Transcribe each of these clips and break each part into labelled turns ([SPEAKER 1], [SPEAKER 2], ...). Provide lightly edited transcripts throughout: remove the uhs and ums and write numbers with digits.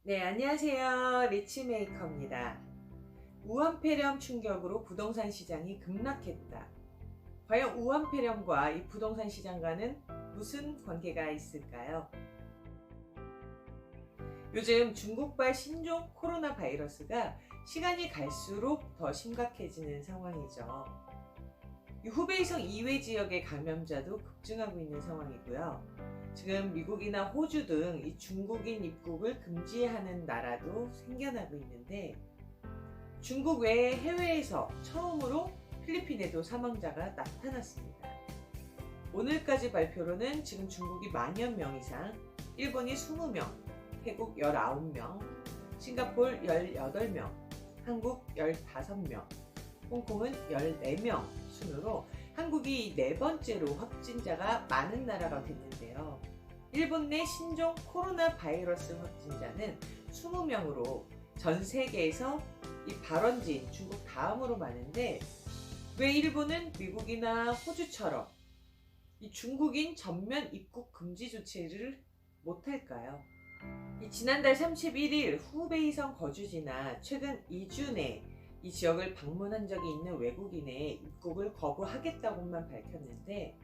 [SPEAKER 1] 네, 안녕하세요. 리치메이커입니다. 우한폐렴 충격으로 부동산 시장이 급락했다. 과연 우한폐렴과 이 부동산 시장과는 무슨 관계가 있을까요? 요즘 중국발 신종 코로나 바이러스가 시간이 갈수록 더 심각해지는 상황이죠. 이 후베이성 이외 지역의 감염자도 급증하고 있는 상황이고요. 지금 미국이나 호주 등 이 중국인 입국을 금지하는 나라도 생겨나고 있는데, 중국 외에 해외에서 처음으로 필리핀에도 사망자가 나타났습니다. 오늘까지 발표로는 지금 중국이 10,000명 이상, 일본이 20명, 태국 19명, 싱가포르 18명, 한국 15명, 홍콩은 14명 순으로 한국이 네 번째로 확진자가 많은 나라가 됐는데요. 일본 내 신종 코로나 바이러스 확진자는 20명으로 전 세계에서 이 발원지인 중국 다음으로 많은데, 왜 일본은 미국이나 호주처럼 이 중국인 전면 입국 금지 조치를 못할까요? 지난달 31일 후베이성 거주지나 최근 2주 내 이 지역을 방문한 적이 있는 외국인의 입국을 거부하겠다고만 밝혔는데,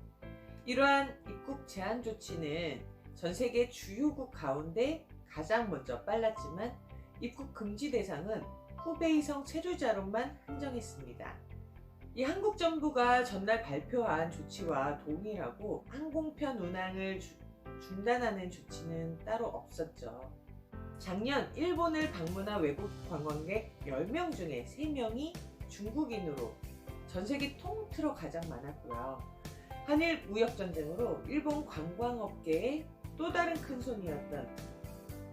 [SPEAKER 1] 이러한 입국 제한 조치는 전 세계 주요국 가운데 가장 먼저 빨랐지만 입국 금지 대상은 후베이성 체류자로만 한정했습니다. 이 한국 정부가 전날 발표한 조치와 동일하고 항공편 운항을 중단하는 조치는 따로 없었죠. 작년 일본을 방문한 외국 관광객 10명 중에 3명이 중국인으로 전 세계 통틀어 가장 많았고요. 한일 무역전쟁으로 일본 관광업계의 또 다른 큰손이었던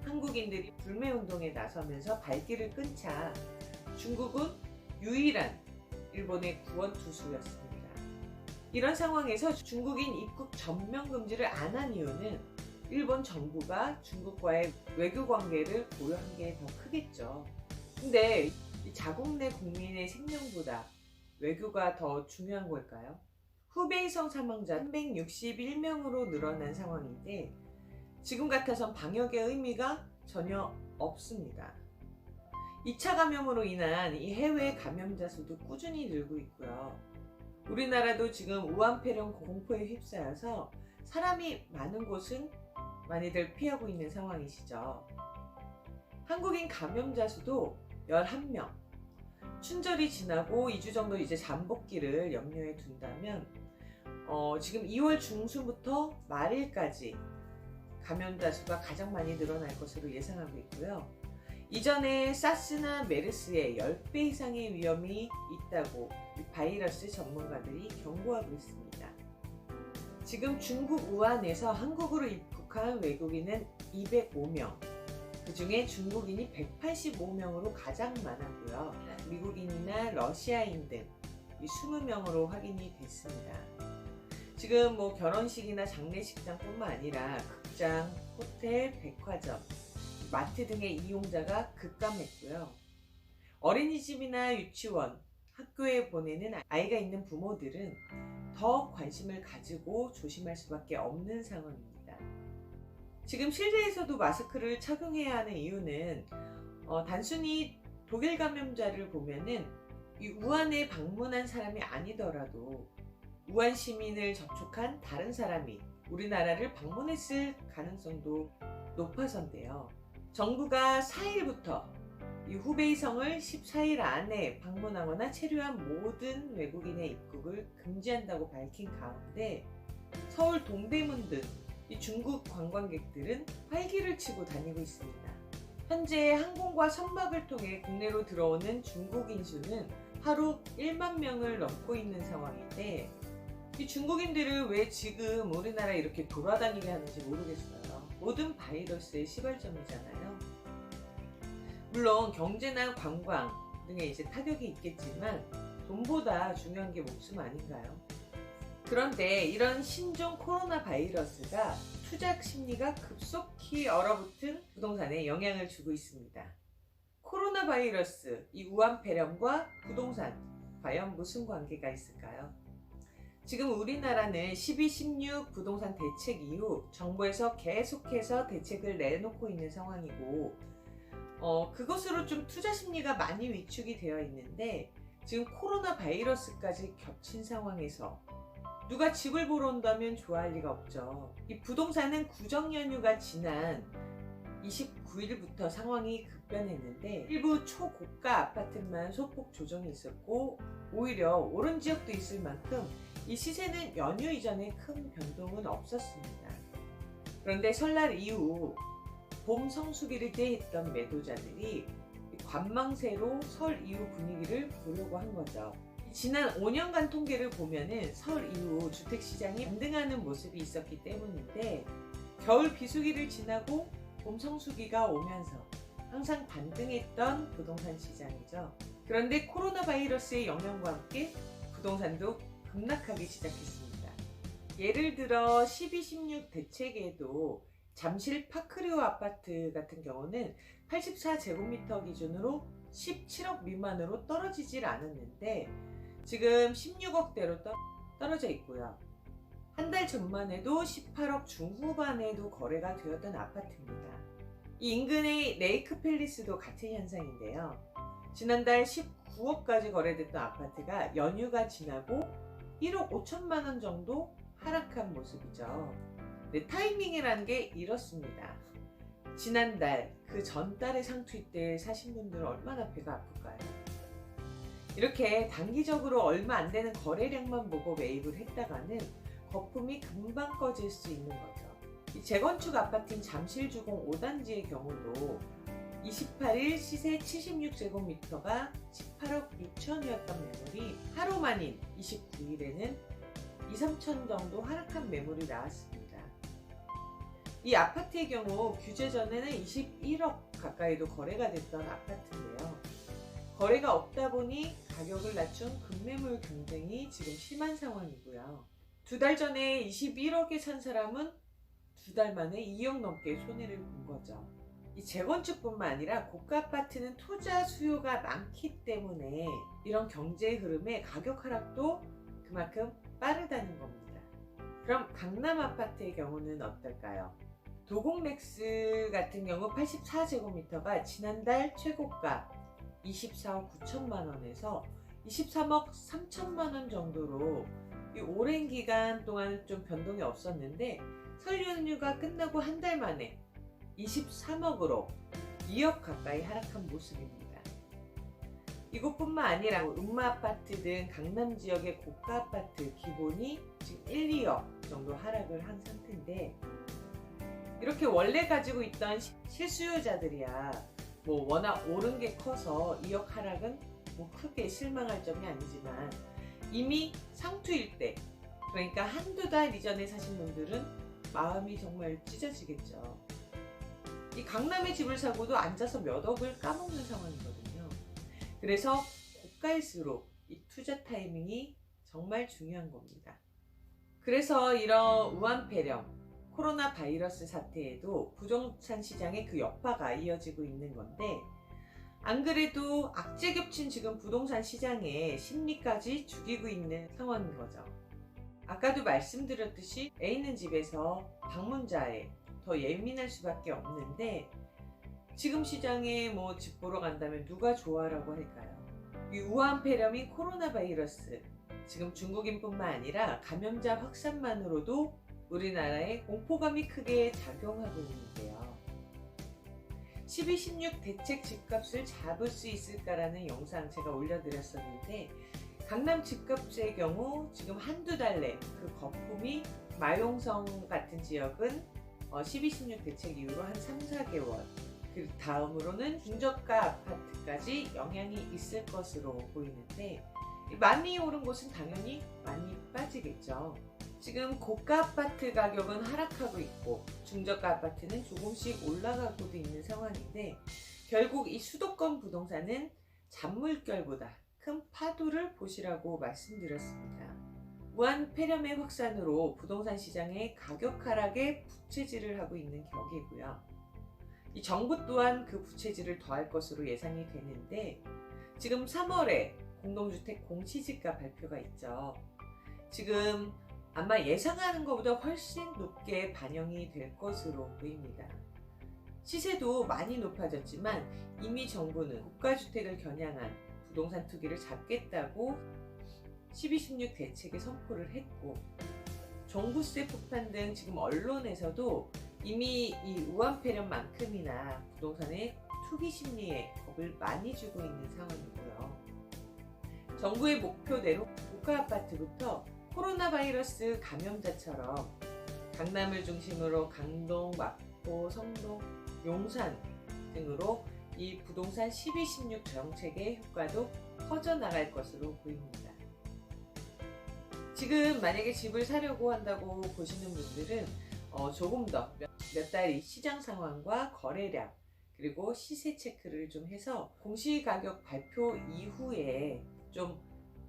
[SPEAKER 1] 한국인들이 불매운동에 나서면서 발길을 끈차 중국은 유일한 일본의 구원투수였습니다. 이런 상황에서 중국인 입국 전면 금지를 안 한 이유는 일본 정부가 중국과의 외교 관계를 고려한 게 더 크겠죠. 근데 이 자국 내 국민의 생명보다 외교가 더 중요한 걸까요? 후베이성 사망자 361명으로 늘어난 상황인데, 지금 같아선 방역의 의미가 전혀 없습니다. 2차 감염으로 인한 이 해외 감염자 수도 꾸준히 늘고 있고요. 우리나라도 지금 우한폐렴 공포에 휩싸여서 사람이 많은 곳은 많이들 피하고 있는 상황이시죠. 한국인 감염자 수도 11명. 춘절이 지나고 2주 정도 이제 잠복기를 염려해 둔다면 지금 2월 중순부터 말일까지 감염자 수가 가장 많이 늘어날 것으로 예상하고 있고요. 이전에 사스나 메르스의 10배 이상의 위험이 있다고 이 바이러스 전문가들이 경고하고 있습니다. 지금 중국 우한에서 한국으로 입국한 외국인은 205명, 그 중에 중국인이 185명으로 가장 많았고요. 미국인이나 러시아인 등 20명으로 확인이 됐습니다. 지금 결혼식이나 장례식장뿐만 아니라 극장, 호텔, 백화점, 마트 등의 이용자가 급감했고요. 어린이집이나 유치원, 학교에 보내는 아이가 있는 부모들은 더 관심을 가지고 조심할 수밖에 없는 상황입니다. 지금 실내에서도 마스크를 착용해야 하는 이유는 단순히 독일 감염자를 보면은 이 우한에 방문한 사람이 아니더라도 우한 시민을 접촉한 다른 사람이 우리나라를 방문했을 가능성도 높아서인데요. 정부가 4일부터 이 후베이성을 14일 안에 방문하거나 체류한 모든 외국인의 입국을 금지한다고 밝힌 가운데, 서울 동대문 등 이 중국 관광객들은 활기를 치고 다니고 있습니다. 현재 항공과 선박을 통해 국내로 들어오는 중국인 수는 하루 1만 명을 넘고 있는 상황인데, 이 중국인들을 왜 지금 우리나라 이렇게 돌아다니게 하는지 모르겠어요. 모든 바이러스의 시발점이잖아요. 물론 경제나 관광 등에 이제 타격이 있겠지만 돈보다 중요한 게 목숨 아닌가요? 그런데 이런 신종 코로나 바이러스가 투자 심리가 급속히 얼어붙은 부동산에 영향을 주고 있습니다. 코로나 바이러스, 이 우한폐렴과 부동산, 과연 무슨 관계가 있을까요? 지금 우리나라는 12.16 부동산 대책 이후 정부에서 계속해서 대책을 내놓고 있는 상황이고, 그것으로 좀 투자 심리가 많이 위축이 되어 있는데 지금 코로나 바이러스까지 겹친 상황에서 누가 집을 보러 온다면 좋아할 리가 없죠. 이 부동산은 구정 연휴가 지난 29일부터 상황이 급변했는데 일부 초고가 아파트만 소폭 조정이 있었고 오히려 오른 지역도 있을 만큼 이 시세는 연휴 이전에 큰 변동은 없었습니다. 그런데 설날 이후 봄 성수기를 대했던 매도자들이 관망세로 설 이후 분위기를 보려고 한 거죠. 지난 5년간 통계를 보면은 설 이후 주택시장이 반등하는 모습이 있었기 때문인데 겨울 비수기를 지나고 봄 성수기가 오면서 항상 반등했던 부동산 시장이죠. 그런데 코로나 바이러스의 영향과 함께 부동산도 급락하기 시작했습니다. 예를 들어 12, 16 대책에도 잠실 파크리오 아파트 같은 경우는 84제곱미터 기준으로 17억 미만으로 떨어지질 않았는데 지금 16억대로 떨어져 있고요. 한 달 전만 해도 18억 중후반에도 거래가 되었던 아파트입니다. 이 인근의 레이크 팰리스도 같은 현상인데요. 지난달 19억까지 거래됐던 아파트가 연휴가 지나고 1억 5천만 원 정도 하락한 모습이죠. 네, 타이밍이라는 게 이렇습니다. 지난달 그 전달의 상투 때 사신 분들은 얼마나 배가 아플까요? 이렇게 단기적으로 얼마 안 되는 거래량만 보고 매입을 했다가는 거품이 금방 꺼질 수 있는 거죠. 이 재건축 아파트인 잠실주공 5단지의 경우도 28일 시세 76제곱미터가 18억 6천이었던 매물이 하루 만인 29일에는 2, 3천 정도 하락한 매물이 나왔습니다. 이 아파트의 경우 규제 전에는 21억 가까이도 거래가 됐던 아파트인데요. 거래가 없다 보니 가격을 낮춘 급매물 경쟁이 지금 심한 상황이고요. 2달 전에 21억에 산 사람은 2달 만에 2억 넘게 손해를 본 거죠. 이 재건축뿐만 아니라 고가 아파트는 투자 수요가 많기 때문에 이런 경제 흐름의 가격 하락도 그만큼 빠르다는 겁니다. 그럼 강남 아파트의 경우는 어떨까요? 도곡렉스 같은 경우 84제곱미터가 지난달 최고가 24억 9천만 원에서 23억 3천만 원 정도로 이 오랜 기간 동안 좀 변동이 없었는데 설 연휴가 끝나고 한 달 만에 23억으로 2억 가까이 하락한 모습입니다. 이곳뿐만 아니라 음마아파트 등 강남 지역의 고가 아파트 기본이 지금 1, 2억 정도 하락을 한 상태인데 이렇게 원래 가지고 있던 실수요자들이야 워낙 오른 게 커서 2억 하락은 크게 실망할 점이 아니지만 이미 상투일 때 그러니까 한두 달 이전에 사신 분들은 마음이 정말 찢어지겠죠. 이 강남에 집을 사고도 앉아서 몇 억을 까먹는 상황이거든요. 그래서 고가일수록 이 투자 타이밍이 정말 중요한 겁니다. 그래서 이런 우한폐렴, 코로나 바이러스 사태에도 부동산 시장의 그 여파가 이어지고 있는 건데 안 그래도 악재 겹친 지금 부동산 시장의 심리까지 죽이고 있는 상황인 거죠. 아까도 말씀드렸듯이 애 있는 집에서 방문자에 더 예민할 수밖에 없는데 지금 시장에 집 보러 간다면 누가 좋아라고 할까요? 이 우한폐렴인 코로나 바이러스 지금 중국인뿐만 아니라 감염자 확산만으로도 우리나라에 공포감이 크게 작용하고 있는데요. 12, 16 대책 집값을 잡을 수 있을까라는 영상 제가 올려드렸었는데 강남 집값의 경우 지금 한두 달 내 그 거품이 마용성 같은 지역은 12, 16 대책 이후로 한 3, 4개월 그 다음으로는 중저가 아파트까지 영향이 있을 것으로 보이는데 많이 오른 곳은 당연히 많이 빠지겠죠. 지금 고가 아파트 가격은 하락하고 있고 중저가 아파트는 조금씩 올라가고도 있는 상황인데 결국 이 수도권 부동산은 잔물결보다 큰 파도를 보시라고 말씀드렸습니다. 무한폐렴의 확산으로 부동산 시장의 가격 하락에 부채질을 하고 있는 격이고요. 이 정부 또한 그 부채질을 더할 것으로 예상이 되는데 지금 3월에 공동주택 공시지가 발표가 있죠. 지금 아마 예상하는 것보다 훨씬 높게 반영이 될 것으로 보입니다. 시세도 많이 높아졌지만 이미 정부는 국가주택을 겨냥한 부동산 투기를 잡겠다고 12.16 대책에 선포를 했고, 종부세 폭탄 등 지금 언론에서도 이미 이 우한폐렴만큼이나 부동산의 투기 심리에 겁을 많이 주고 있는 상황이고요. 정부의 목표대로 고가 아파트부터 코로나 바이러스 감염자처럼 강남을 중심으로 강동, 마포, 성동, 용산 등으로 이 부동산 12.16 정책의 효과도 퍼져나갈 것으로 보입니다. 지금 만약에 집을 사려고 한다고 보시는 분들은 조금 더 몇 달이 시장 상황과 거래량 그리고 시세 체크를 좀 해서 공시가격 발표 이후에 좀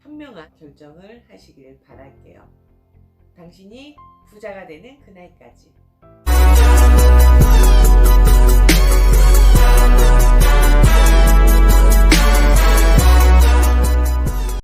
[SPEAKER 1] 현명한 결정을 하시길 바랄게요. 당신이 부자가 되는 그날까지.